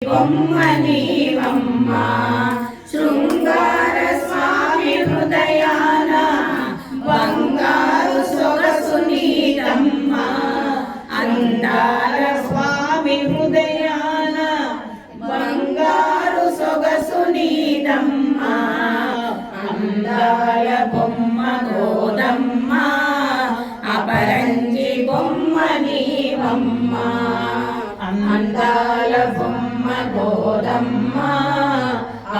బొమ్మ నీవమ్మ శృంగార స్వామి హృదయాన బంగారు సొగసు నీదమ్మ అందాల స్వామి హృదయాన బంగారు సొగసు నీదమ్మ అందాల బొమ్మ గోదమ్మ అపరంజి బొమ్మ నీవమ్మ అందాల బొమ్మ గోదమ్మ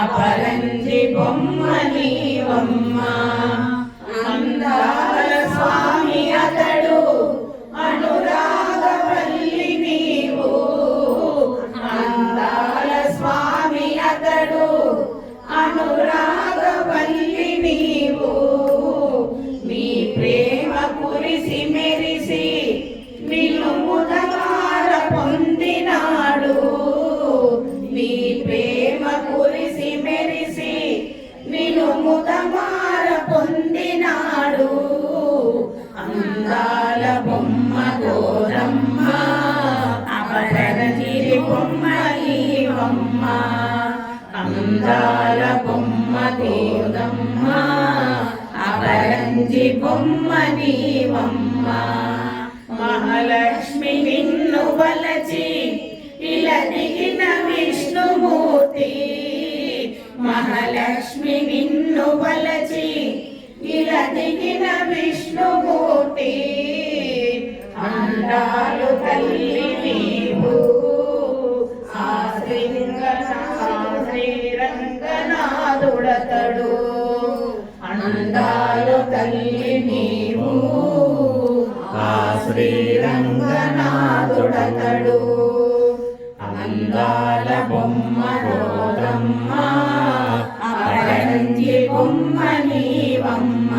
అపరంజి బొమ్మ నీవమ్మ అందాల స్వామి అతడు అనురాగవల్లి నీవు అందాల స్వామి అతడు అనురాగవల్లి నీవు నీ ప్రేమ కురిసి మెరిసి నిన్ను ముదమార పొందినాడు నీ ప్రేమ కురిసి మెరిసి నిన్ను ముదమార పొందినాడు అందాల బొమ్మ గోరమ్మ అపరంజి బొమ్మ నీవమ్మ అందాల బొమ్మ గోరమ్మ అపరంజి బొమ్మ నీవమ్మ మహాలక్ష్మి నిన్ను వలచి ఇలా దిగిన విష్ణుమూర్తి మహాలక్ష్మి నిన్ను వలచి ఇలా దిగిన విష్ణుమూర్తి అందాలు తల్లి నీవు శ్రీరంగనాథుడతడు అందాలు తల్లి నీవు శ్రీరంగనాథుడతడు అందాల బొమ్మ గోదమ్మ అపరంజి బొమ్మ నీవమ్మ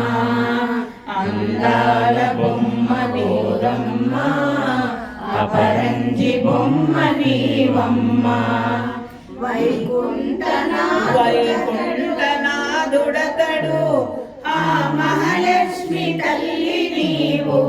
అందాల బొమ్మ గోదమ్మ అపరంజి బొమ్మ నీవమ్మ వైకుంఠనాథుడతడు ఆ మహాలక్ష్మి తల్లి నీవు